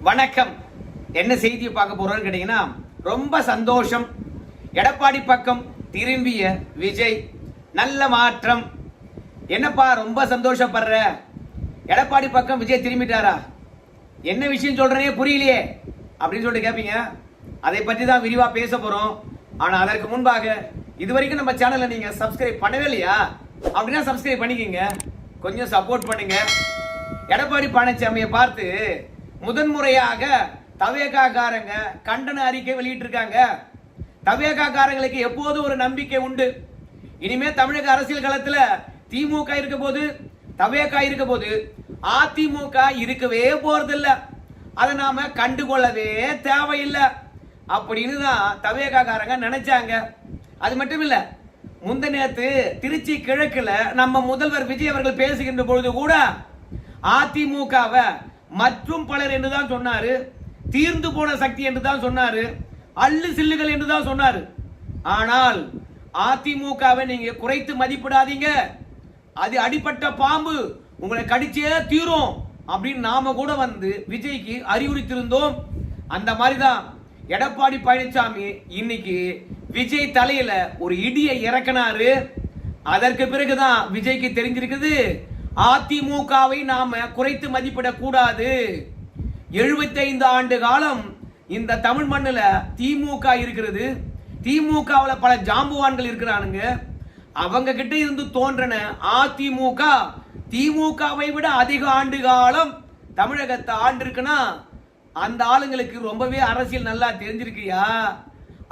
வணக்கம். என்ன செய்தியை பார்க்க போறோம்னு கேட்டீங்கன்னா, ரொம்ப சந்தோஷம். எடப்பாடி பக்கம் திரும்பிய விஜய், நல்ல மாற்றம். என்னப்பா ரொம்ப சந்தோஷப்படுற? எடப்பாடி பக்கம் விஜய் திரும்பிட்டாரா? என்ன விஷயம் சொல்றேனே புரியலையே அப்படின்னு சொல்லிட்டு கேட்பீங்க. அதை பற்றி தான் விரிவா பேச போறோம். ஆனா அதற்கு முன்பாக இதுவரைக்கும் நம்ம சேனலை நீங்க சப்ஸ்கிரைப் பண்ணவே இல்லையா? அப்படின்னா சப்ஸ்கிரைப் பண்ணிக்கங்க, கொஞ்சம் சப்போர்ட் பண்ணுங்க. எடப்பாடி பழனிசாமியை பார்த்து முதன்முறையாக தவேகாக்காரங்க கண்டன அறிக்கை வெளியிட்டிருக்காங்க. தவேகாக்காரங்களுக்கு எப்போதும் ஒரு நம்பிக்கை உண்டு. இனிமே தமிழக அரசியல் களத்துல திமுக இருக்க போது, தவேகா இருக்க போது, அதிமுக இருக்கவே போறதில்ல. அதை நாம கண்டுகொள்ளவே தேவையில்லை அப்படின்னு தான் தவேகாக்காரங்க நினைச்சாங்க. அது மட்டும் இல்ல, முந்த நேத்து திருச்சி கிழக்குல நம்ம முதல்வர் விஜய் அவர்கள் பேசுகின்ற பொழுது கூட அதிமுகவை மற்றும் பலர் என்றுதான் சொன்னாரு, தீர்ந்து போன சக்தி என்று தான் சொன்னாரு, அள்ளு சில்லுகள் என்று தான் சொன்னாரு. ஆனால் அதிமுகவை நீங்க குறைத்து மதிப்பிடாதீங்க, அது அடிப்பட்ட பாம்பு, உங்களை கடிச்சே தீரும் அப்படின்னு நாம கூட வந்து விஜய்க்கு அறிவுறுத்திருந்தோம். அந்த மாதிரிதான் எடப்பாடி பழனிசாமி இன்னைக்கு விஜய் தலையில ஒரு இடியை இறக்கினாரு. அதற்கு பிறகுதான் விஜய்க்கு தெரிஞ்சிருக்குது, அதிமுகவை நாம குறைத்து மதிப்பிட கூடாது. 75 ஆண்டு காலம் இந்த தமிழ் மண்ணில் திமுக இருக்கிறது. திமுகவில் பல ஜாம்புவான்கள் இருக்கிறானுங்க. அவங்க கிட்ட இருந்து தோன்றன அதிமுக திமுகவை விட அதிக ஆண்டு காலம் தமிழகத்தை ஆண்டு இருக்குன்னா அந்த ஆளுங்களுக்கு ரொம்பவே அரசியல் நல்லா தெரிஞ்சிருக்கியா?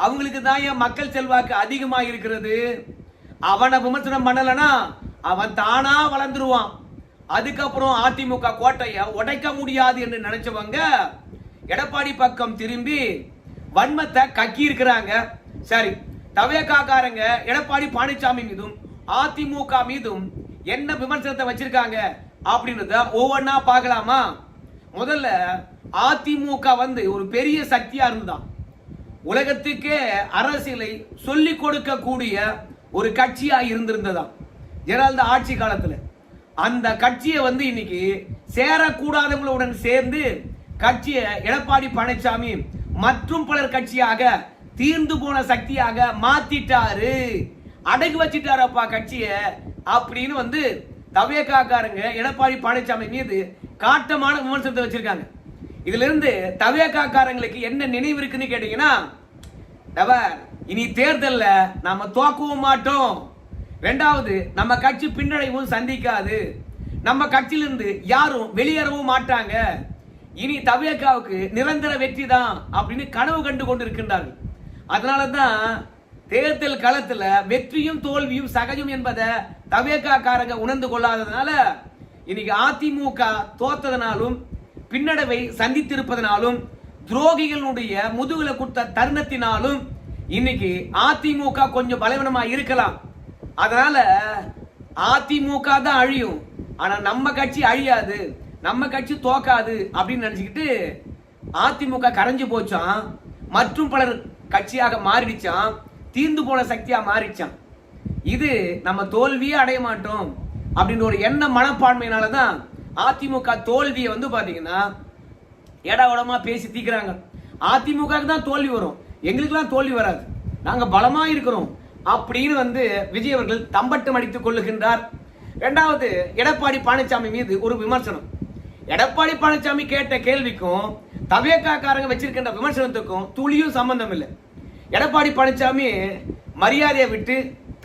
அவங்களுக்கு தான் ஏன் மக்கள் செல்வாக்கு அதிகமா இருக்கிறது. அவனை விமர்சனம் பண்ணலனா அவன் தானா வளர்ந்துருவான். அதுக்கப்புறம் அதிமுக கோட்டையை உடைக்க முடியாது என்று நினைச்சவங்க எடப்பாடி பக்கம் திரும்பி வன்மத்தை கக்கி இருக்கிறாங்க. சரி, தவேகாக்காரங்க எடப்பாடி பழனிசாமி மீதும் அதிமுக மீதும் என்ன விமர்சனத்தை வச்சிருக்காங்க அப்படின்றத ஒவ்வொன்னா பார்க்கலாமா? முதல்ல அதிமுக வந்து ஒரு பெரிய சக்தியா இருந்துதான், உலகத்துக்கே அரசியலை சொல்லிக் கொடுக்கக்கூடிய ஒரு கட்சியா இருந்திருந்ததாம் ஜெயலலிதா ஆட்சி காலத்துல. அந்த கட்சியை வந்து இன்னைக்கு சேரக்கூடாதவங்களுடன் சேர்ந்து கட்சியை எடப்பாடி பழனிசாமி மற்றும் பலர் கட்சியாக தீர்ந்து போன சக்தியாக மாத்திட்டாரு, அடகு வச்சிட்டாரப்பா கட்சியை அப்படின்னு வந்து தவேகாக்காரங்க எடப்பாடி பழனிசாமி மீது காட்டமான விமர்சனத்தை வச்சிருக்காங்க. இதுல இருந்து தவேகாக்காரங்களுக்கு என்ன நினைவு இருக்குன்னு கேட்டீங்கன்னா, இனி தேர்தல்ல நாம தோக்கவும் மாட்டோம், ரெண்டாவது நம்ம கட்சி பின்னடைவும் சந்திக்காது, நம்ம கட்சியிலிருந்து யாரும் வெளியேறவும் மாட்டாங்க, இனி தவேகாவுக்கு நிரந்தர வெற்றி தான் அப்படின்னு கனவு கண்டு கொண்டிருக்கின்றார்கள். அதனாலதான் தேர்தல் களத்துல வெற்றியும் தோல்வியும் சகஜம் என்பதை தவேகாக்காரங்க உணர்ந்து கொள்ளாததுனால இன்னைக்கு அதிமுக தோத்ததனாலும் பின்னடைவை சந்தித்திருப்பதனாலும் துரோகிகளுடைய முதுகுல குத்த தருணத்தினாலும் இன்னைக்கு அதிமுக கொஞ்சம் பலவீனமா இருக்கலாம். அதனால அதிமுக தான் அழியும், ஆனா நம்ம கட்சி அழியாது, நம்ம கட்சி தோக்காது அப்படின்னு நினைச்சுக்கிட்டு அதிமுக கரைஞ்சு போச்சான், மற்றும் பலர் கட்சியாக மாறிடுச்சான், தீர்ந்து போன சக்தியா மாறிடுச்சான். இது நம்ம தோல்வியே அடைய மாட்டோம் அப்படின்னு ஒரு எண்ண மனப்பான்மையினாலதான் அதிமுக தோல்வியை வந்து பாத்தீங்கன்னா ஏடாவடமா பேசி தீக்குறாங்க. அதிமுக தான் தோல்வி வரும், எங்களுக்கெல்லாம் தோல்வி வராது, நாங்க பலமா இருக்கிறோம் அப்படின்னு வந்து விஜய் அவர்கள் தம்பட்டம் அடித்துக் கொள்ளுகின்றார். இரண்டாவது, எடப்பாடி பழனிசாமி மீது ஒரு விமர்சனம். எடப்பாடி பழனிசாமி கேட்ட கேள்விக்கும் தவேகாக்காரங்க வச்சிருக்கின்ற விமர்சனத்துக்கும் துளியும் சம்பந்தம் இல்லை. எடப்பாடி பழனிசாமி மரியாதையை விட்டு,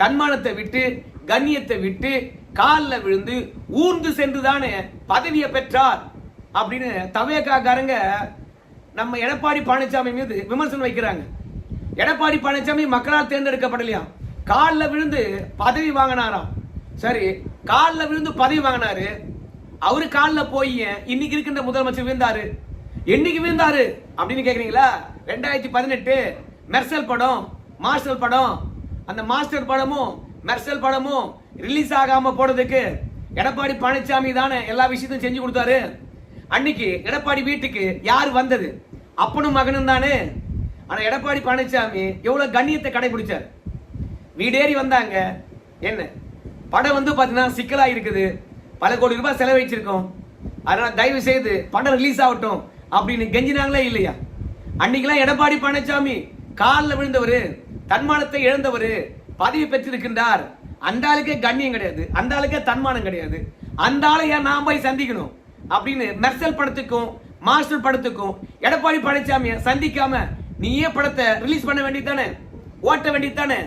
தன்மானத்தை விட்டு, கண்ணியத்தை விட்டு காலில் விழுந்து ஊர்ந்து சென்றுதானே பதவியை பெற்றார் அப்படின்னு தவேகாக்காரங்க நம்ம எடப்பாடி பழனிசாமி மீது விமர்சனம் வைக்கிறாங்க. எடப்பாடி பழனிசாமி மக்களால் தேர்ந்தெடுக்கப்படலையா, காலில் விழுந்து பதவி வாங்கினாராம். சரி, காலில் விழுந்து பதவி வாங்கினாரு, அவரு காலில் போய் இன்னைக்கு இருக்கின்ற முதலமைச்சர் விழுந்தாரு. என்னைக்கு விழுந்தாரு அப்படின்னு கேக்குறீங்களா? 2018 மெர்சல் படம், மாஸ்டர் படம், அந்த மாஸ்டர் படமும் மெர்சல் படமும் ரிலீஸ் ஆகாம போனதுக்கு எடப்பாடி பழனிசாமி தானே எல்லா விஷயத்தையும் செஞ்சு கொடுத்தாரு. அன்னைக்கு எடப்பாடி வீட்டுக்கு யார் வந்தது? அப்பனும் மகனும் தானே. ஆனா எடப்பாடி பழனிசாமி எவ்வளவு கண்ணியத்தை கடைபிடிச்சார். வீடேறி வந்தாங்க. என்ன படம் வந்து பாத்தீங்கன்னா சிக்கலா இருக்குது, பல கோடி ரூபாய் செலவழிச்சிருக்கோம், அதனால தயவு செய்து படம் ரிலீஸ் ஆகட்டும், அப்படின்னு கெஞ்சினாங்களே இல்லையா? அன்னைக்கெல்லாம் எடப்பாடி பழனிசாமி காலில் விழுந்தவர், தன்மானத்தை இழந்தவர், பதவி பெற்றிருக்கின்றார். அந்த ஆளுக்கே கண்ணியம் கிடையாது, அந்த ஆளுக்கே தன்மானம் கிடையாது, அந்த ஆளை ஏன் நான் போய் சந்திக்கணும் அப்படின்னு மெர்சல் படத்துக்கும் மாஸ்டர் படத்துக்கும் எடப்பாடி பழனிசாமியை சந்திக்காம நீயே படத்தை ரிலீஸ் பண்ண வேண்டியதானே, ஓட்ட வேண்டியதானே?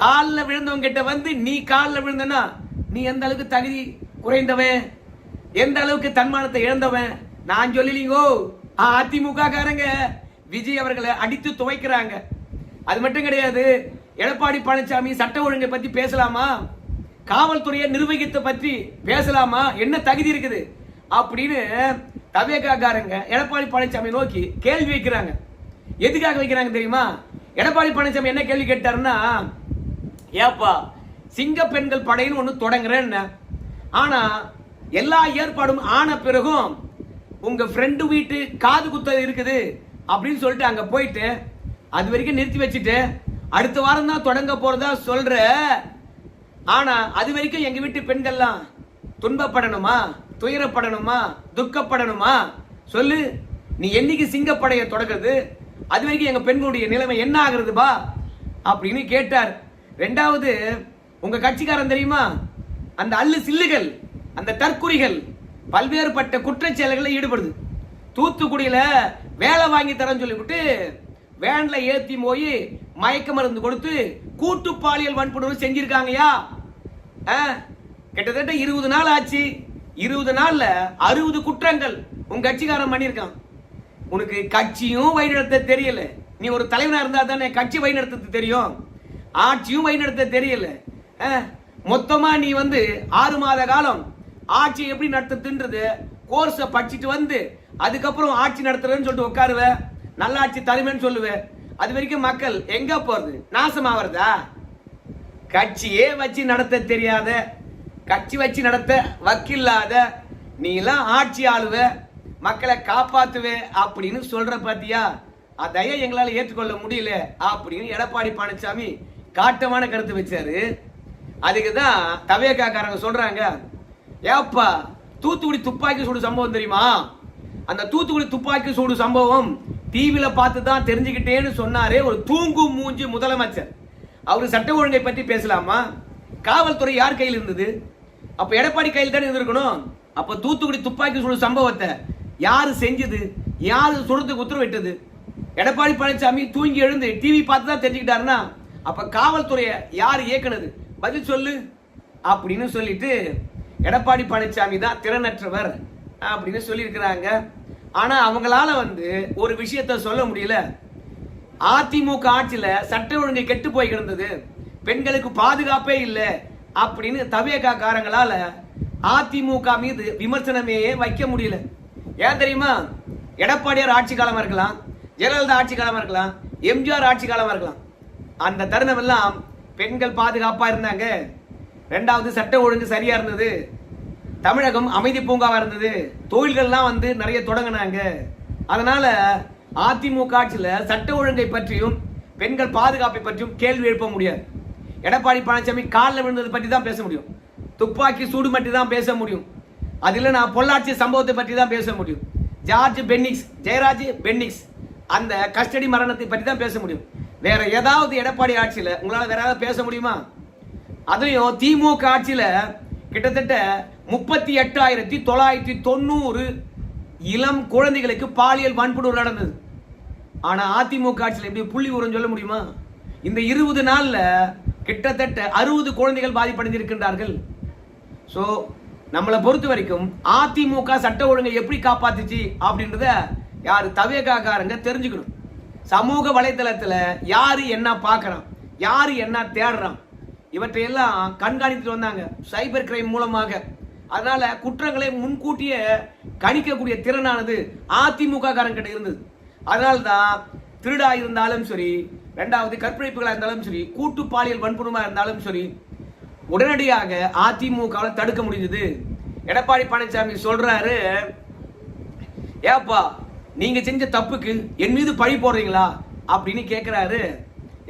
காலில் விழுந்தவங்க கிட்ட வந்து நீ காலில் விழுந்தனா நீ எந்த அளவுக்கு தகுதி குறைந்தவன், எந்த அளவுக்கு தன்மானத்தை இழந்தவன்? நான் சொல்லலீங்கோ, அதிமுக காரங்க விஜய் அவர்களை அடித்து துவைக்கிறாங்க. அது மட்டும் கிடையாது, எடப்பாடி பழனிசாமி சட்ட ஒழுங்கை பத்தி பேசலாமா, காவல்துறையை நிர்வகித்த பற்றி பேசலாமா, என்ன தகுதி இருக்குது அப்படின்னு தவேகாரங்க எடப்பாடி பழனிசாமி நோக்கி கேள்வி வைக்கிறாங்க. எதுக்காக வைக்கிறாங்க தெரியுமா? எடப்பாடி பழனிசாமி என்ன கேள்வி கேட்டாருன்னா, ஏப்பா சிங்க பெண்கள் படைன்னு ஒண்ணு தொடங்குறேன்னு, ஆனா எல்லா ஏற்பாடும் ஆன பிறகும் உங்க ஃப்ரெண்டு வீட்டு காது குத்தல் இருக்குது அப்படின்னு சொல்லிட்டு அங்க போயிட்டு அது வரைக்கும் நிறுத்தி வச்சுட்டு அடுத்த வாரம் தான் தொடங்க போறதா சொல்ற. ஆனா அது வரைக்கும் எங்க வீட்டு பெண்கள்லாம் துன்பப்படணுமா, துயரப்படணுமா, துக்கப்படணுமா? சொல்லு, நீ என்னைக்கு சிங்கப்படைய தொடங்குறது? அது வரைக்கும் எங்க பெண்களுடைய நிலைமை என்ன ஆகுறதுபா அப்படின்னு கேட்டார். ரெண்டாவது, உங்க கட்சிக்காரன் தெரியுமா, அந்த அல்லு சில்லுகள், அந்த தற்குறிகள் பல்வேறுபட்ட குற்றச்செயல்களில் ஈடுபடுது. தூத்துக்குடியில வேலை வாங்கி தரேன்னு சொல்லிவிட்டு வேன்ல ஏத்தி போய் மயக்க மருந்து கொடுத்து கூட்டு பாலியல் வன்புணர்வு செஞ்சிருக்காங்கயா. கிட்டத்தட்ட 20 நாள் ஆச்சு. 20 நாள்ல 60 குற்றங்கள் உங்க கட்சிக்காரன் பண்ணியிருக்கான். உனக்கு கட்சியும் வழிநடத்த தெரியல. நீ ஒரு தலைவனா இருந்தா தானே கட்சி வழிநடத்த தெரியும், ஆட்சியும் வழிநடத்த தெரியல. மொத்தமா நீ 6 மாத காலம் ஆட்சி எப்படி நடத்துன்றது கோர்ஸ படிச்சுட்டு வந்து அதுக்கப்புறம் ஆட்சி நடத்துறதுன்னு சொல்லிட்டு உட்காருவ, நல்லாட்சி தலைமைன்னு சொல்லுவேன். அது வரைக்கும் மக்கள் எங்க போறது, நாசமாவறதா? கட்சியே வச்சு நடத்த தெரியாத, கட்சி வச்சு நடத்த வக்கில்லாத நீ எல்லாம் ஆட்சி ஆளுவ, மக்களை காப்பாத்துவே அப்படின்னு சொல்ற பாத்தியா? அதையே எங்களால ஏற்றுக்கொள்ள முடியல அப்படின்னு எடப்பாடி பழனிசாமி காட்டமான கருத்து வச்சாரு. அதுக்குதான் தவேகாரங்க சொல்றாங்க, ஏப்பா தூத்துக்குடி துப்பாக்கி சூடு சம்பவம் தெரியுமா? அந்த தூத்துக்குடி துப்பாக்கி சூடு சம்பவம் டிவில பார்த்து தான் தெரிஞ்சுக்கிட்டேன்னு சொன்னாரே ஒரு தூங்கும் மூஞ்சி முதலமைச்சர். அவரு சட்ட ஒழுங்கை பற்றி பேசலாமா? காவல்துறை யார் கையில் இருந்தது? அப்ப எடப்பாடி கையில் தானே இருந்திருக்கணும். அப்ப தூத்துக்குடி துப்பாக்கி சூடு சம்பவத்தை யாரு செஞ்சது, யாரு சுடுறதுக்கு உத்தரவிட்டது? எடப்பாடி பழனிசாமி தூங்கி எழுந்து டிவி பார்த்து தான் தெரிஞ்சுக்கிட்டாருன்னா அப்ப காவல்துறையை யார் இயக்குனது? பதில் சொல்லு அப்படின்னு சொல்லிட்டு எடப்பாடி பழனிசாமி தான் திறனற்றவர் அப்படின்னு சொல்லியிருக்கிறாங்க. ஆனா அவங்களால ஒரு விஷயத்த சொல்ல முடியல. அதிமுக ஆட்சியில சட்ட ஒழுங்கை கெட்டு போய் கிடந்தது, பெண்களுக்கு பாதுகாப்பே இல்லை அப்படின்னு தவேகாரங்களால அதிமுக மீது விமர்சனமே வைக்க முடியல. ஏன் தெரியுமா? எடப்பாடியார் ஆட்சி காலமா இருக்கலாம், ஜெயலலிதா ஆட்சி காலமா இருக்கலாம், எம்ஜிஆர் ஆட்சி காலமா இருக்கலாம். அந்த தருணம் எல்லாம் பெண்கள் பாதுகாப்பா இருந்தாங்க. ரெண்டாவது, சட்ட ஒழுங்கு சரியா இருந்தது, தமிழகம் அமைதி பூங்காவா இருந்தது, தொழில்கள்லாம் நிறைய தொடங்கினாங்க. அதனால அதிமுக ஆட்சியில சட்ட ஒழுங்கை பற்றியும் பெண்கள் பாதுகாப்பை பற்றியும் கேள்வி எழுப்ப முடியாது. எடப்பாடி பழனிசாமி காலில் விழுந்தது பற்றி தான் பேச முடியும், துப்பாக்கி சூடு பற்றி தான் பேச முடியும், அதில் நான் பொள்ளாச்சி சம்பவத்தை பற்றி தான் பேச முடியும், ஜெயராஜ் பென்னிக்ஸ் அந்த கஸ்டடி மரணத்தை பற்றி தான் பேச முடியும். வேற ஏதாவது எடப்பாடி ஆட்சியில உங்களால வேற ஏதாவது பேச முடியுமா? அதையும் திமுக ஆட்சியில கிட்டத்தட்ட 38,990 இளம் குழந்தைகளுக்கு பாலியல் வன்புணர்வு நடந்தது. ஆனா அதிமுக ஆட்சியில் எப்படி புள்ளி உரம் சொல்ல முடியுமா? இந்த 20 நாள்ல கிட்டத்தட்ட 60 குழந்தைகள் பாதிப்படைந்திருக்கின்றார்கள். சோ நம்மளை பொறுத்த வரைக்கும் அதிமுக சட்ட ஒழுங்கை எப்படி காப்பாத்துச்சு அப்படின்றத யாரு தவேகாரங்க தெரிஞ்சுக்கணும். சமூக வலைதளத்துல யாரு என்ன பார்க்கறான், யாரு என்ன தேடுறான், இவற்றையெல்லாம் கண்காணித்து வந்தாங்க சைபர் கிரைம் மூலமாக. அதனால குற்றங்களை முன்கூட்டியே கணிக்கக்கூடிய திறனானது அதிமுக காரங்கிட்ட இருந்தது. அதனால்தான் திருடா இருந்தாலும் சரி, இரண்டாவது கற்பழிப்புகளா இருந்தாலும் சரி, கூட்டு பாலியல் வன்புணர்வா இருந்தாலும் சரி, உடனடியாக அதிமுக தடுக்க முடிஞ்சது. எடப்பாடி பழனிசாமி சொல்றாரு, ஏப்பா நீங்க செஞ்ச தப்புக்கு என் மீது பழி போடுறீங்களா அப்படின்னு கேட்கிறாரு.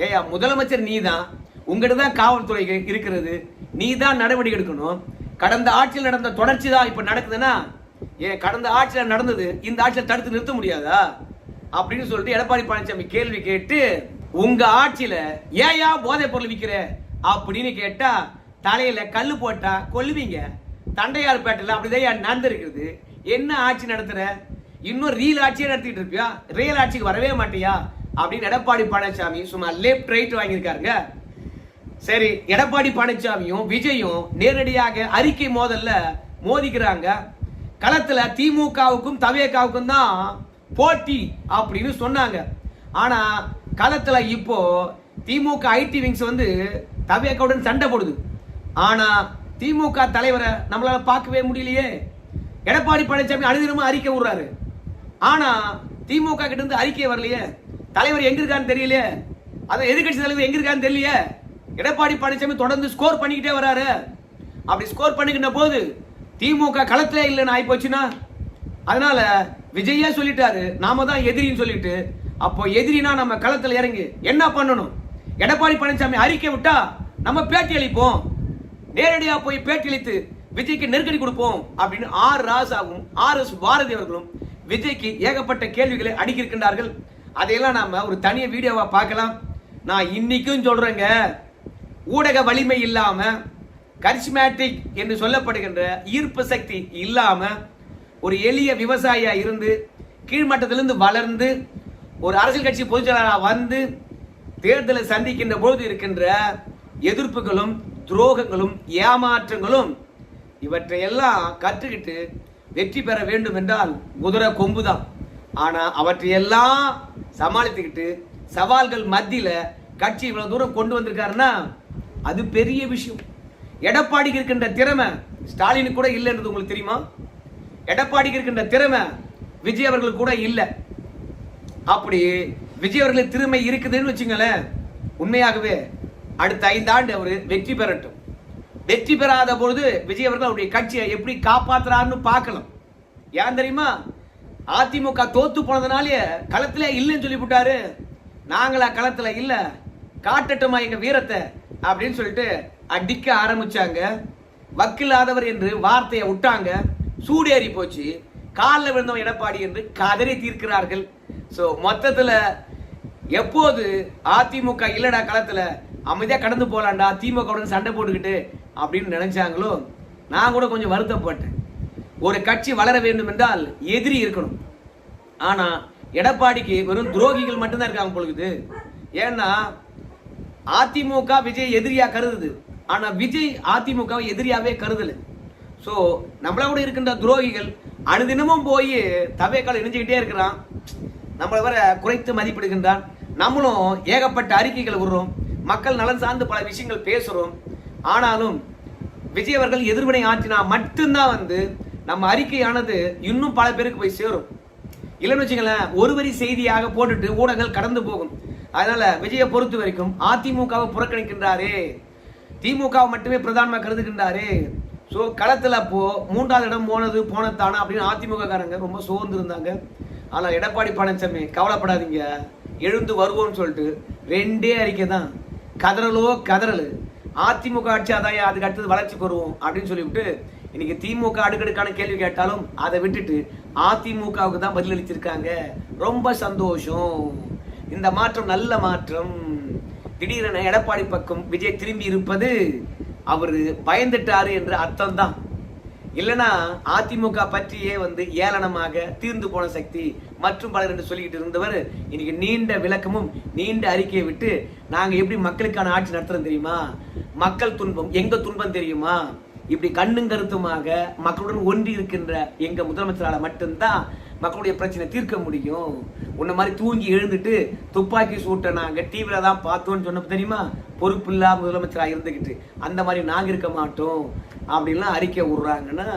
ஏயா முதலமைச்சர் நீதான், உங்ககிட்ட தான் காவல்துறை இருக்கிறது, நீ தான் நடவடிக்கை எடுக்கணும். கடந்த ஆட்சியில் நடந்த தொடர்ச்சி தான் இப்ப நடக்குதுன்னா ஏன் கடந்த ஆட்சியில் நடந்தது இந்த ஆட்சியில் தடுத்து நிறுத்த முடியாதா அப்படின்னு சொல்லிட்டு எடப்பாடி பழனிசாமி கேள்வி கேட்டு, உங்க ஆட்சியில ஏயா போதைப் பொருள் விற்கிற அப்படின்னு கேட்டா தலையில கல்லு போட்டா கொல்லுவீங்க. தண்டையார்பேட்டையில் அப்படிதான் நடந்திருக்குது. என்ன ஆட்சி நடத்துற? இன்னும் ரீல் ஆட்சியே நடத்திட்டு இருப்பியா? ரியல் ஆட்சிக்கு வரவே மாட்டியா அப்படின்னு எடப்பாடி பழனிசாமி சும்மா லெப்ட் ரைட் வாங்கியிருக்காருங்க. சரி, எடப்பாடி பழனிசாமியும் விஜயும் நேரடியாக அறிக்கை மோதல்ல மோதிக்கிறாங்க. களத்துல திமுகவுக்கும் தவேகாவுக்கும் தான் போட்டி அப்படின்னு சொன்னாங்க. ஆனா களத்துல இப்போ திமுக ஐடி விங்ஸ் வந்து தவேகாவுடன் சண்டை போடுது. ஆனா திமுக தலைவரை நம்மளால பார்க்கவே முடியலையே. எடப்பாடி பழனிசாமி அனுதினமும் அறிக்கை விடுறாரு. ஆனா திமுக கிட்ட இருந்து அறிக்கை வரலையே. தலைவர் எங்க இருக்கான்னு தெரியலையே. அதான் எதிர்கட்சி தலைவர் எங்க இருக்கான்னு தெரியலையே. எடப்பாடி பழனிசாமி தொடர்ந்து ஸ்கோர் பண்ணிக்கிட்டே வராரு. அப்படி ஸ்கோர் பண்ணிக்கிட்ட போது திமுக களத்திலே இல்லைன்னு ஆகி போச்சுன்னா, அதனால விஜயா சொல்லிட்டாரு நாம தான் எதிரின்னு சொல்லிட்டு, அப்போ எதிரினா நம்ம களத்தில் இறங்கி என்ன பண்ணணும்? எடப்பாடி பழனிசாமி அறிக்கை விட்டா நம்ம பேட்டி அளிப்போம், நேரடியா போய் பேட்டி அளித்து விஜய்க்கு நெருக்கடி கொடுப்போம் அப்படின்னு ஆர் ராசாவும் RS பாரதி அவர்களும் விஜய்க்கு ஏகப்பட்ட கேள்விகளை அடுக்கியிருக்கின்றார்கள். அதையெல்லாம் நாம ஒரு தனிய வீடியோவா பார்க்கலாம். நான் இன்னைக்கும் சொல்றேங்க, ஊடக வலிமை இல்லாம, கரிஸ்மேட்டிக் என்று சொல்லப்படுகின்ற ஈர்ப்பு சக்தி இல்லாம, ஒரு எளிய விவசாயியா இருந்து கீழ்மட்டத்திலிருந்து வளர்ந்து ஒரு அரசியல் கட்சி பொதுச்செயலாளராக வந்து தேர்தலை சந்திக்கின்ற பொழுது இருக்கின்ற எதிர்ப்புகளும் துரோகங்களும் ஏமாற்றங்களும் இவற்றையெல்லாம் கற்றுக்கிட்டு வெற்றி பெற வேண்டும் என்றால் குதிரை கொம்பு தான். ஆனா அவற்றையெல்லாம் சமாளித்துக்கிட்டு சவால்கள் மத்தியில கட்சி இவ்வளவு தூரம் கொண்டு வந்திருக்காருன்னா அது பெரிய விஷயம். எடப்பாடிக்கு இருக்கின்ற திறமை ஸ்டாலினுக்கு கூட இல்லைன்றது உங்களுக்கு தெரியுமா? எடப்பாடிக்கு இருக்கின்ற திறமை விஜய் அவர்களுக்கு கூட இல்லை. அப்படி விஜய் அவர்களுக்கு திறமை இருக்குதுன்னு வச்சுங்களேன், உண்மையாகவே அடுத்த 5 ஆண்டு அவர் வெற்றி பெறட்டும். வெற்றி பெறாத பொழுது விஜய் அவர்கள் அவருடைய கட்சியை எப்படி காப்பாத்துறாருன்னு பார்க்கலாம். ஏன் தெரியுமா? அதிமுக தோத்து போனதுனாலே களத்திலே இல்லைன்னு சொல்லிவிட்டாரு. நாங்களா களத்துல இல்ல, காட்டட்டுமா எங்க வீரத்தை அப்படின்னு சொல்லிட்டு அடிக்க ஆரம்பிச்சாங்க. வக்கில்லாதவர் என்று வார்த்தையை விட்டாங்க. சூடேறி போச்சு. காலில் விழுந்தவன் எடப்பாடி என்று கதறி தீர்க்கிறார்கள். சோ மொத்தத்துல எப்போது அதிமுக இல்லடா களத்துல அமைதியா கடந்து போலாண்டா திமுகவுடன் சண்டை போட்டுக்கிட்டு அப்படின்னு நினைச்சாங்களோ, நான் கூட கொஞ்சம் வருத்தப்பட்டேன். ஒரு கட்சி வளர வேண்டும் என்றால் எதிரி இருக்கணும். ஆனா எடப்பாடிக்கு வெறும் துரோகிகள் மட்டும்தான் இருக்காங்க பொழுது. ஏன்னா அதிமுக விஜய் எதிரியா கருதுது, ஆனா விஜய் அதிமுக எதிரியாவே கருதல. சோ நம்மளோட இருக்கின்ற துரோகிகள் அனுதினமும் போய் தவேக்கால் இணைஞ்சுக்கிட்டே இருக்கிறான். நம்மளை வர குறைத்து மதிப்பிடுகின்றான். நம்மளும் ஏகப்பட்ட அறிக்கைகள் விடுறோம், மக்கள் நலன் சார்ந்து பல விஷயங்கள் பேசுறோம். ஆனாலும் விஜய் அவர்கள் எதிர்வினை ஆற்றினா மட்டும்தான் வந்து நம்ம அறிக்கையானது இன்னும் பல பேருக்கு போய் சேரும். இல்லைன்னு வச்சுங்களேன், ஒரு வரி செய்தியாக போட்டுட்டு ஊடகங்கள் கடந்து போகும். அதனால விஜயை பொறுத்த வரைக்கும் அதிமுகவை புறக்கணிக்கின்றாரே, திமுகவை மட்டுமே பிரதானமாக கருதுகின்றாரே. ஸோ களத்தில் அப்போ 3வது இடம் போனதானா அப்படின்னு அதிமுக காரங்க ரொம்ப சோர்ந்து இருந்தாங்க. ஆனால் எடப்பாடி பழனிசாமி கவலைப்படாதீங்க, எழுந்து வருவோம்னு சொல்லிட்டு 2 அறிக்கை தான். கதறலோ கதறல், அதிமுக ஆட்சி அதாயா அதுக்கு அடுத்தது வளர்ச்சிக்கு வருவோம் அப்படின்னு சொல்லிவிட்டு இன்னைக்கு திமுக அடுக்கடுக்கான கேள்வி கேட்டாலும் அதை விட்டுட்டு அதிமுகவுக்கு தான் பதிலளிச்சிருக்காங்க. ரொம்ப சந்தோஷம். இந்த மாற்றம் நல்ல மாற்றம். திடீரென எடப்பாடி பக்கம் விஜய் திரும்பி இருப்பது அவரு பயந்துட்டாரு என்ற அர்த்தம் தான். இல்லைன்னா அதிமுக பற்றியே வந்து ஏளனமாக தீர்ந்து போன சக்தி மற்றும் பலர் என்று சொல்லிக்கிட்டு இருந்தவர் இன்னைக்கு நீண்ட விளக்கமும் நீண்ட அறிக்கையை விட்டு நாங்க எப்படி மக்களுக்கான ஆட்சி நடத்துறோம் தெரியுமா, மக்கள் துன்பம் எங்க துன்பம் தெரியுமா, இப்படி கண்ணும் கருத்துமாக மக்களுடன் ஒன்றி இருக்கின்ற எங்க முதலமைச்சரால மட்டும்தான் மக்களுடைய பிரச்சனை தீர்க்க முடியும். உன்ன மாதிரி தூங்கி எழுந்துட்டு துப்பாக்கி சூட்டை நாங்க டிவில தான் பார்த்தோம்னு சொன்ன தெரியுமா, பொறுப்பு இல்லாம முதலமைச்சராக இருந்துக்கிட்டு அந்த மாதிரி நாங்க இருக்க மாட்டோம் அப்படின்லாம் அறிக்கை விடுறாங்கன்னா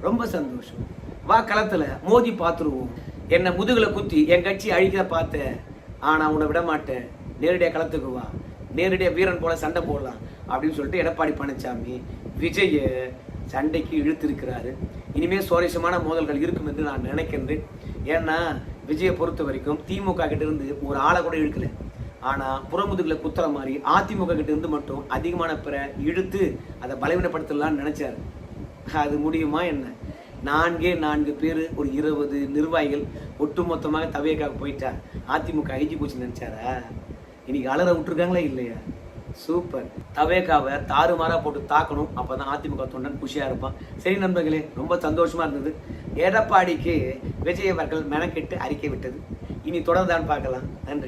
ரொம்ப சந்தோஷம். வா களத்துல மோதி பார்த்துருவோம். என்ன முதுகுல குத்தி என் கட்சி அழிக்க பார்த்த, ஆனா உன்னை விட மாட்டேன், நேரடியாக களத்துக்கு வா, நேரடியாக வீரன் போல சண்டை போடலாம் அப்படின்னு சொல்லிட்டு எடப்பாடி பழனிசாமி விஜய சண்டைக்கு இழுத்திருக்கிறாரு. இனிமே சுவாரஸ்யமான மோதல்கள் இருக்கும் என்று நான் நினைக்கின்றேன். ஏன்னா விஜயை பொறுத்த வரைக்கும் திமுக கிட்ட இருந்து ஒரு ஆளை கூட இழுக்கல, ஆனா புறமுதுகுல குத்துற மாதிரி அதிமுக கிட்ட இருந்து மட்டும் அதிகமான பிற இழுத்து அதை பலவீனப்படுத்தலாம்னு நினைச்சாரு. அது முடியுமா என்ன? 4 பேர் ஒரு 20 நிர்வாகிகள் ஒட்டுமொத்தமாக தவேக்காவுக்கு போயிட்டா அதிமுக அழிஞ்சு போச்சு நினைச்சாரா? இன்னைக்கு அலற விட்டுருக்காங்களா இல்லையா? சூப்பர். தவேக்காவை தாறுமாறா போட்டு தாக்கணும், அப்பதான் அதிமுக தொண்டன் குஷியா இருப்பான். சரி நண்பர்களே, ரொம்ப சந்தோஷமா இருந்தது. எடப்பாடிக்கு விஜய் அவர்கள் மெனக்கெட்டு அறிக்கை விட்டது. இனி தொடர்தான் பார்க்கலாம். நன்றி.